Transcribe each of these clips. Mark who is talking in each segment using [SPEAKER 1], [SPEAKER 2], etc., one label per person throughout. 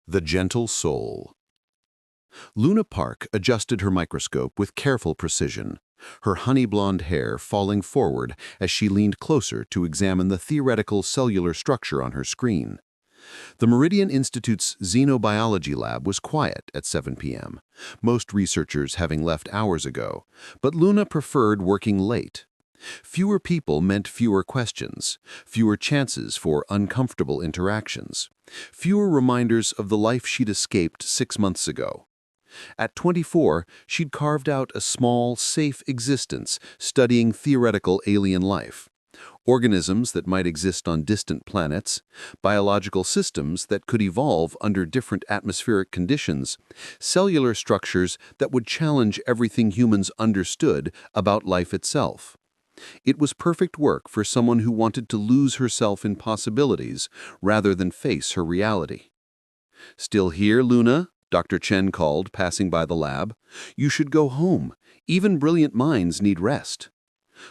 [SPEAKER 1] The Gentle Soul. Luna Park adjusted her microscope with careful precision, her honey-blonde hair falling forward as she leaned closer to examine the theoretical cellular structure on her screen. The Meridian Institute's xenobiology lab was quiet at 7 p.m., most researchers having left hours ago, but Luna preferred working late. Fewer people meant fewer questions, fewer chances for uncomfortable interactions, fewer reminders of the life she'd escaped 6 months ago. At 24, she'd carved out a small, safe existence studying theoretical alien life. Organisms that might exist on distant planets, biological systems that could evolve under different atmospheric conditions, cellular structures that would challenge everything humans understood about life itself. It was perfect work for someone who wanted to lose herself in possibilities rather than face her reality. "Still here, Luna?" Dr. Chen called, passing by the lab. "You should go home. Even brilliant minds need rest."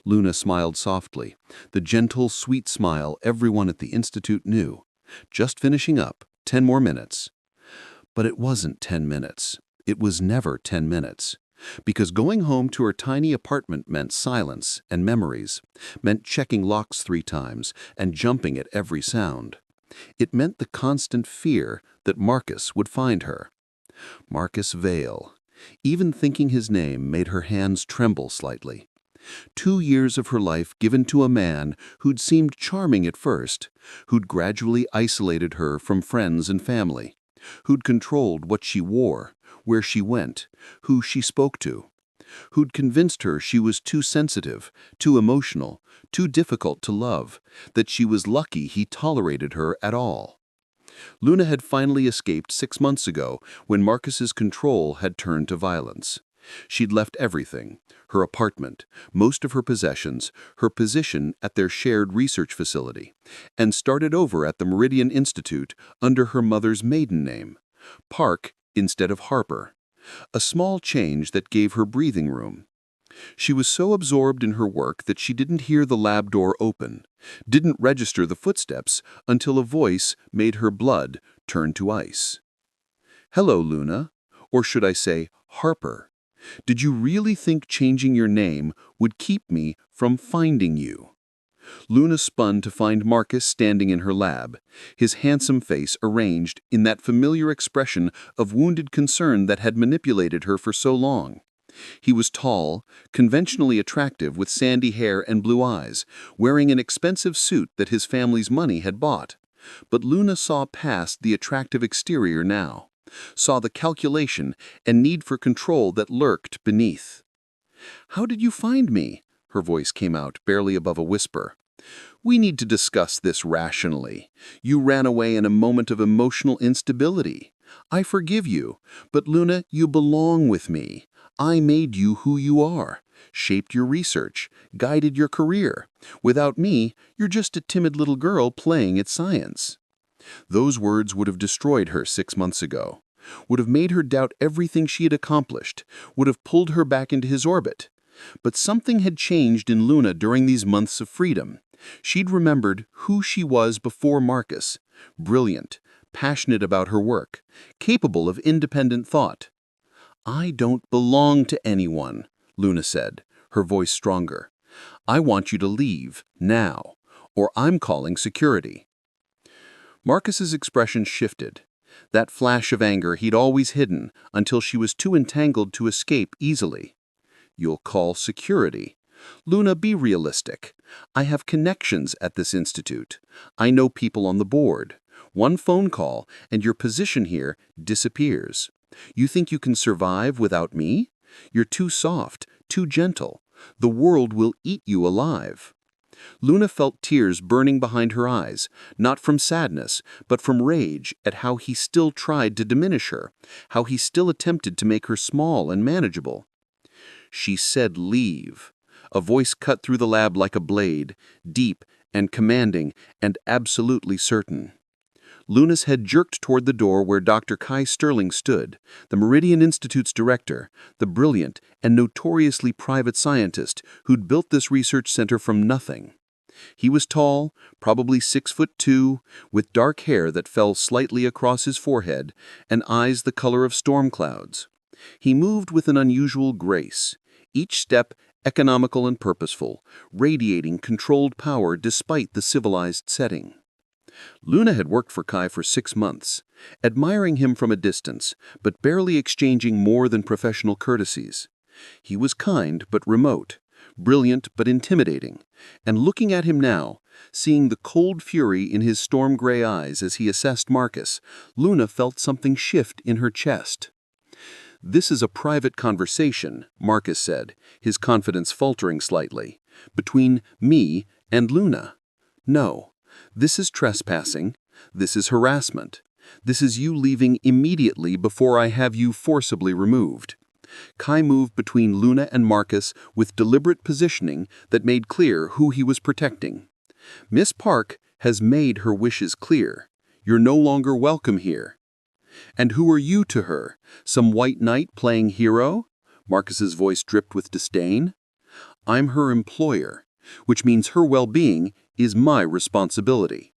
[SPEAKER 1] Luna smiled softly, the gentle, sweet smile everyone at the Institute knew. Just finishing up, 10 more minutes. But it wasn't 10 minutes. It was never 10 minutes. Because going home to her tiny apartment meant silence and memories, meant checking locks 3 times and jumping at every sound. It meant the constant fear that Marcus would find her. Marcus Vale. Even thinking his name made her hands tremble slightly. 2 years of her life given to a man who'd seemed charming at first, who'd gradually isolated her from friends and family, who'd controlled what she wore, where she went, who she spoke to, who'd convinced her she was too sensitive, too emotional, too difficult to love, that she was lucky he tolerated her at all. Luna had finally escaped 6 months ago when Marcus's control had turned to violence. She'd left everything, her apartment, most of her possessions, her position at their shared research facility, and started over at the Meridian Institute under her mother's maiden name, Park instead of Harper, a small change that gave her breathing room. She was so absorbed in her work that she didn't hear the lab door open, didn't register the footsteps until a voice made her blood turn to ice. "Hello, Luna," or should I say, Harper. "Did you really think changing your name would keep me from finding you?" Luna spun to find Marcus standing in her lab, his handsome face arranged in that familiar expression of wounded concern that had manipulated her for so long. He was tall, conventionally attractive with sandy hair and blue eyes, wearing an expensive suit that his family's money had bought. But Luna saw past the attractive exterior now, saw the calculation and need for control that lurked beneath. "How did you find me?" Her voice came out barely above a whisper. "We need to discuss this rationally. You ran away in a moment of emotional instability. I forgive you, but Luna, you belong with me. I made you who you are, shaped your research, guided your career. Without me, you're just a timid little girl playing at science." Those words would have destroyed her 6 months ago, would have made her doubt everything she had accomplished, would have pulled her back into his orbit. But something had changed in Luna during these months of freedom. She'd remembered who she was before Marcus, brilliant, passionate about her work, capable of independent thought. "I don't belong to anyone," Luna said, her voice stronger. "I want you to leave, now, or I'm calling security." Marcus's expression shifted. That flash of anger he'd always hidden until she was too entangled to escape easily. "You'll call security. Luna, be realistic. I have connections at this institute. I know people on the board. One phone call, and your position here disappears. You think you can survive without me? You're too soft, too gentle. The world will eat you alive." Luna felt tears burning behind her eyes, not from sadness, but from rage at how he still tried to diminish her, how he still attempted to make her small and manageable. "She said leave." A voice cut through the lab like a blade, deep and commanding and absolutely certain. Luna's head jerked toward the door where Dr. Kai Sterling stood, the Meridian Institute's director, the brilliant and notoriously private scientist who'd built this research center from nothing. He was tall, probably 6'2", with dark hair that fell slightly across his forehead and eyes the color of storm clouds. He moved with an unusual grace, each step economical and purposeful, radiating controlled power despite the civilized setting. Luna had worked for Kai for 6 months, admiring him from a distance, but barely exchanging more than professional courtesies. He was kind but remote, brilliant but intimidating, and looking at him now, seeing the cold fury in his storm-gray eyes as he assessed Marcus, Luna felt something shift in her chest. "This is a private conversation," Marcus said, his confidence faltering slightly, "between me and Luna. No, this is trespassing. This is harassment. This is you leaving immediately before I have you forcibly removed." Kai moved between Luna and Marcus with deliberate positioning that made clear who he was protecting. "Miss Park has made her wishes clear. You're no longer welcome here." "And who are you to her? Some white knight playing hero?" Marcus's voice dripped with disdain. "I'm her employer, which means her well-being is my responsibility."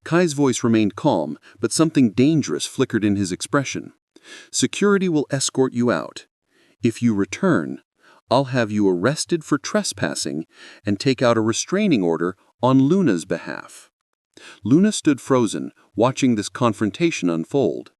[SPEAKER 1] Kai's voice remained calm, but something dangerous flickered in his expression. "Security will escort you out. If you return, I'll have you arrested for trespassing and take out a restraining order on Luna's behalf." Luna stood frozen, watching this confrontation unfold.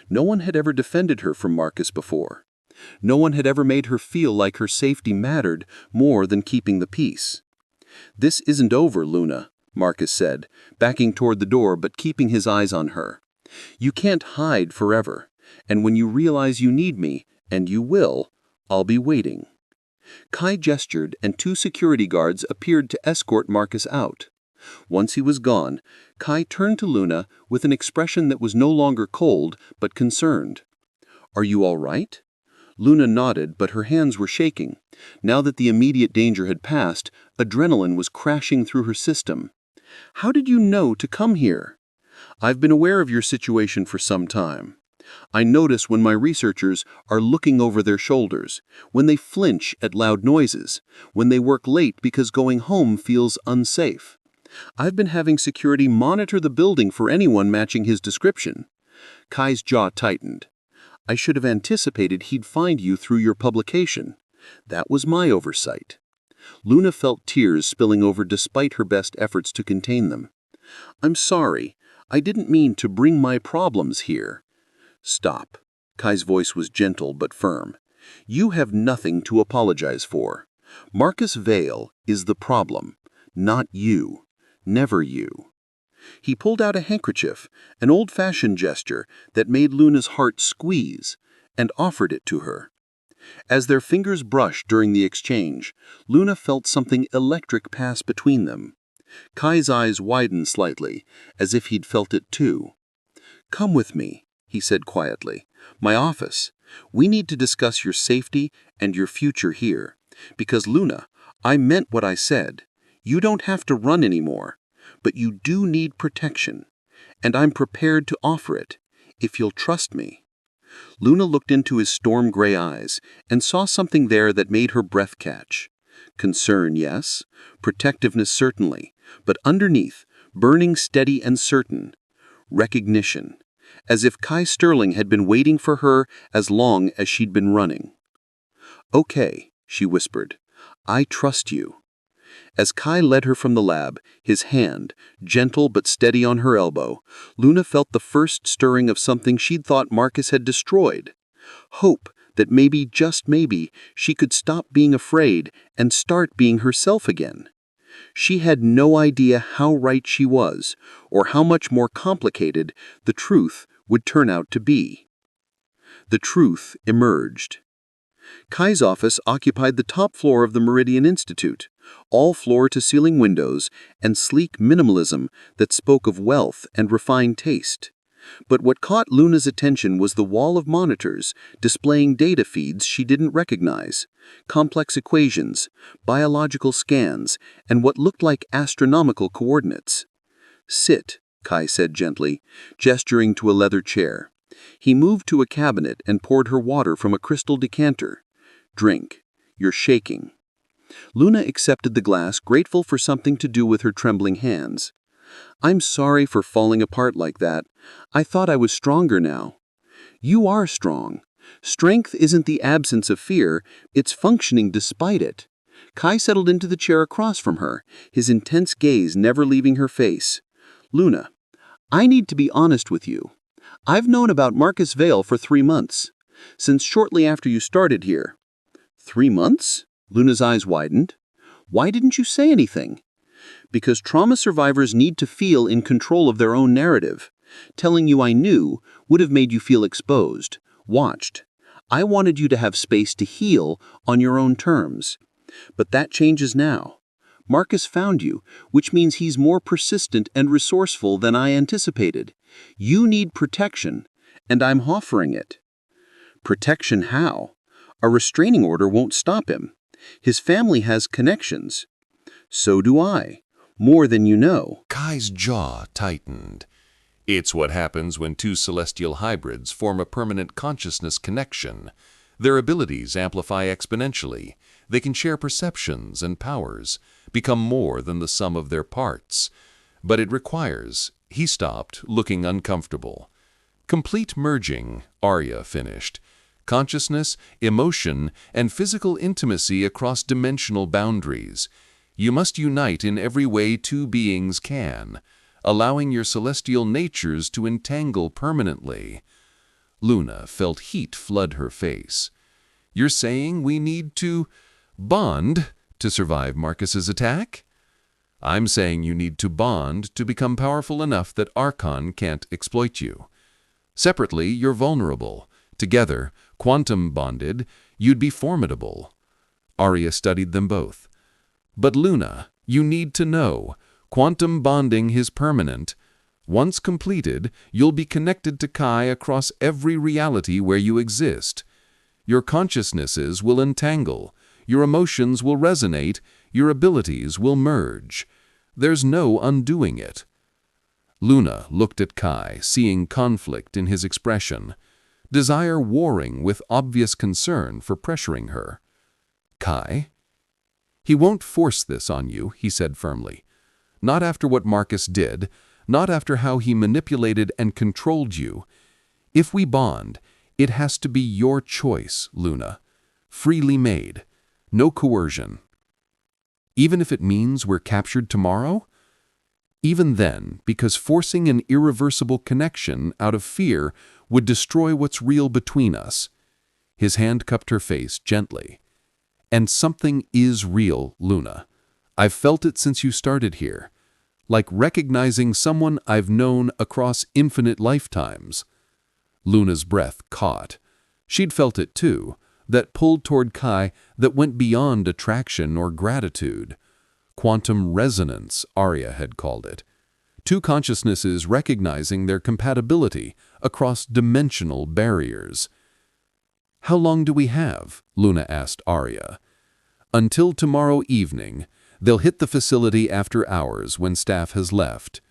[SPEAKER 1] No one had ever defended her from Marcus before. No one had ever made her feel like her safety mattered more than keeping the peace. "This isn't over, Luna," Marcus said, backing toward the door but keeping his eyes on her. "You can't hide forever, and when you realize you need me, and you will, I'll be waiting." Kai gestured, and 2 security guards appeared to escort Marcus out. Once he was gone, Kai turned to Luna with an expression that was no longer cold but concerned. "Are you all right?" Luna nodded, but her hands were shaking. Now that the immediate danger had passed, adrenaline was crashing through her system. "How did you know to come here?" "I've been aware of your situation for some time. I notice when my researchers are looking over their shoulders, when they flinch at loud noises, when they work late because going home feels unsafe. I've been having security monitor the building for anyone matching his description." Kai's jaw tightened. "I should have anticipated he'd find you through your publication. That was my oversight." Luna felt tears spilling over despite her best efforts to contain them. "I'm sorry. I didn't mean to bring my problems here." "Stop." Kai's voice was gentle but firm. "You have nothing to apologize for. Marcus Vale is the problem, not you. Never you." He pulled out a handkerchief, an old-fashioned gesture that made Luna's heart squeeze, and offered it to her. As their fingers brushed during the exchange, Luna felt something electric pass between them. Kai's eyes widened slightly, as if he'd felt it too. "Come with me," he said quietly. "My office. We need to discuss your safety and your future here. Because, Luna, I meant what I said. You don't have to run anymore, but you do need protection, and I'm prepared to offer it, if you'll trust me." Luna looked into his storm-gray eyes and saw something there that made her breath catch. Concern, yes. Protectiveness, certainly. But underneath, burning steady and certain, recognition, as if Kai Sterling had been waiting for her as long as she'd been running. "Okay," she whispered. "I trust you." As Kai led her from the lab, his hand, gentle but steady on her elbow, Luna felt the first stirring of something she'd thought Marcus had destroyed. Hope that maybe, just maybe, she could stop being afraid and start being herself again. She had no idea how right she was, or how much more complicated the truth would turn out to be. The truth emerged. Kai's office occupied the top floor of the Meridian Institute, all floor-to-ceiling windows and sleek minimalism that spoke of wealth and refined taste. But what caught Luna's attention was the wall of monitors displaying data feeds she didn't recognize, complex equations, biological scans, and what looked like astronomical coordinates. "Sit," Kai said gently, gesturing to a leather chair. He moved to a cabinet and poured her water from a crystal decanter. "Drink. You're shaking." Luna accepted the glass, grateful for something to do with her trembling hands. I'm sorry for falling apart like that. I thought I was stronger now. You are strong. Strength isn't the absence of fear, it's functioning despite it. Kai settled into the chair across from her, his intense gaze never leaving her face. Luna, I need to be honest with you. I've known about Marcus Vale for 3 months, since shortly after you started here. 3 months? Luna's eyes widened. Why didn't you say anything? Because trauma survivors need to feel in control of their own narrative. Telling you I knew would have made you feel exposed, watched. I wanted you to have space to heal on your own terms. But that changes now. Marcus found you, which means he's more persistent and resourceful than I anticipated. You need protection, and I'm offering it. Protection how? A restraining order won't stop him. His family has connections. So do I. More than you know.
[SPEAKER 2] Kai's jaw tightened. It's what happens when two celestial hybrids form a permanent consciousness connection. Their abilities amplify exponentially. They can share perceptions and powers, become more than the sum of their parts. But it requires, he stopped, looking uncomfortable. Complete merging, Arya finished. Consciousness, emotion, and physical intimacy across dimensional boundaries. You must unite in every way two beings can, allowing your celestial natures to entangle permanently. Luna felt heat flood her face. You're saying we need to bond to survive Marcus's attack? I'm saying you need to bond to become powerful enough that Archon can't exploit you. Separately, you're vulnerable. Together, quantum bonded, you'd be formidable. Arya studied them both. But Luna, you need to know, quantum bonding is permanent. Once completed, you'll be connected to Kai across every reality where you exist. Your consciousnesses will entangle, your emotions will resonate, your abilities will merge. There's no undoing it. Luna looked at Kai, seeing conflict in his expression, desire warring with obvious concern for pressuring her. Kai? He won't force this on you, he said firmly. Not after what Marcus did, not after how he manipulated and controlled you. If we bond, it has to be your choice, Luna. Freely made. No coercion. Even if it means we're captured tomorrow? Even then, because forcing an irreversible connection out of fear would destroy what's real between us. His hand cupped her face gently. And something is real, Luna. I've felt it since you started here. Like recognizing someone I've known across infinite lifetimes. Luna's breath caught. She'd felt it too, that pulled toward Kai that went beyond attraction or gratitude. Quantum resonance, Arya had called it. Two consciousnesses recognizing their compatibility across dimensional barriers. How long do we have? Luna asked Arya. Until tomorrow evening. They'll hit the facility after hours when staff has left.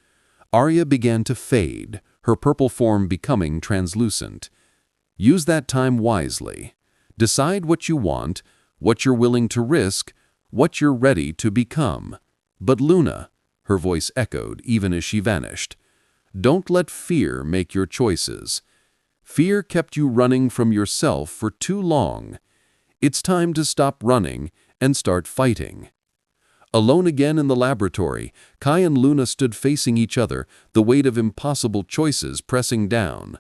[SPEAKER 2] Arya began to fade, her purple form becoming translucent. Use that time wisely. Decide what you want, what you're willing to risk, what you're ready to become. But Luna, her voice echoed even as she vanished, don't let fear make your choices. Fear kept you running from yourself for too long. It's time to stop running and start fighting. Alone again in the laboratory, Kai and Luna stood facing each other, the weight of impossible choices pressing down.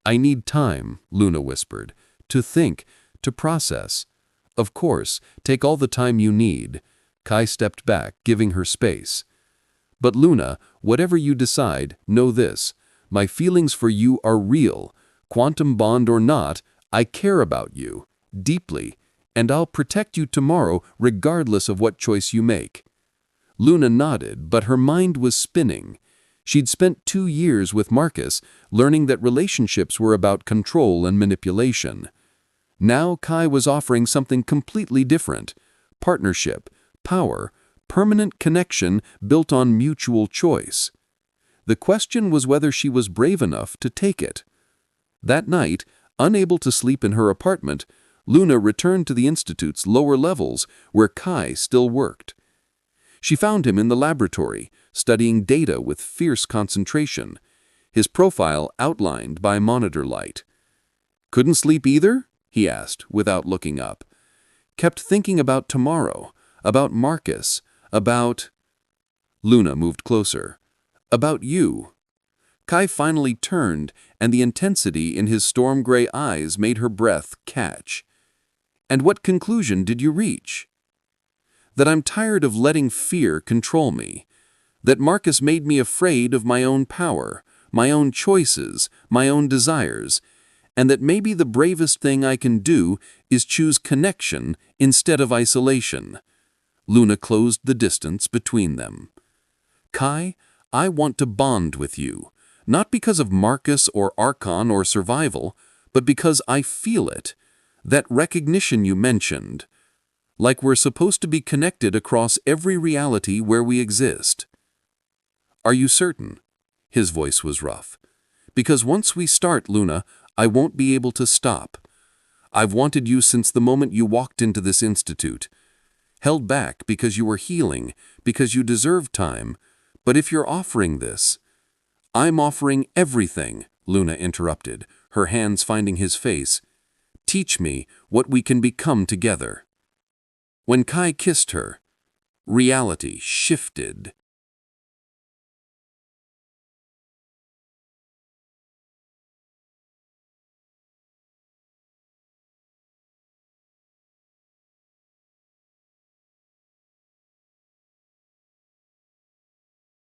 [SPEAKER 2] I need time, Luna whispered, to think, to process. Of course, take all the time you need. Kai stepped back, giving her space. But Luna, whatever you decide, know this. My feelings for you are real. Quantum bond or not, I care about you, deeply. And I'll protect you tomorrow regardless of what choice you make. Luna nodded, but her mind was spinning. She'd spent 2 years with Marcus, learning that relationships were about control and manipulation. Now Kai was offering something completely different. Partnership, power, permanent connection built on mutual choice. The question was whether she was brave enough to take it. That night, unable to sleep in her apartment, Luna returned to the Institute's lower levels where Kai still worked. She found him in the laboratory, studying data with fierce concentration, his profile outlined by monitor light. "Couldn't sleep either?" he asked, without looking up. "Kept thinking about tomorrow, about Marcus, about—" Luna moved closer. "About you." Kai finally turned, and the intensity in his storm-gray eyes made her breath catch. "And what conclusion did you reach?" "That I'm tired of letting fear control me. That Marcus made me afraid of my own power, my own choices, my own desires, and that maybe the bravest thing I can do is choose connection instead of isolation." Luna closed the distance between them. "Kai, I want to bond with you, not because of Marcus or Archon or survival, but because I feel it, that recognition you mentioned, like we're supposed to be connected across every reality where we exist." "Are you certain?" His voice was rough. "Because once we start, Luna, I won't be able to stop. I've wanted you since the moment you walked into this institute. Held back because you were healing, because you deserved time. But if you're offering this—" "I'm offering everything," Luna interrupted, her hands finding his face. "Teach me what we can become together." When Kai kissed her, reality shifted.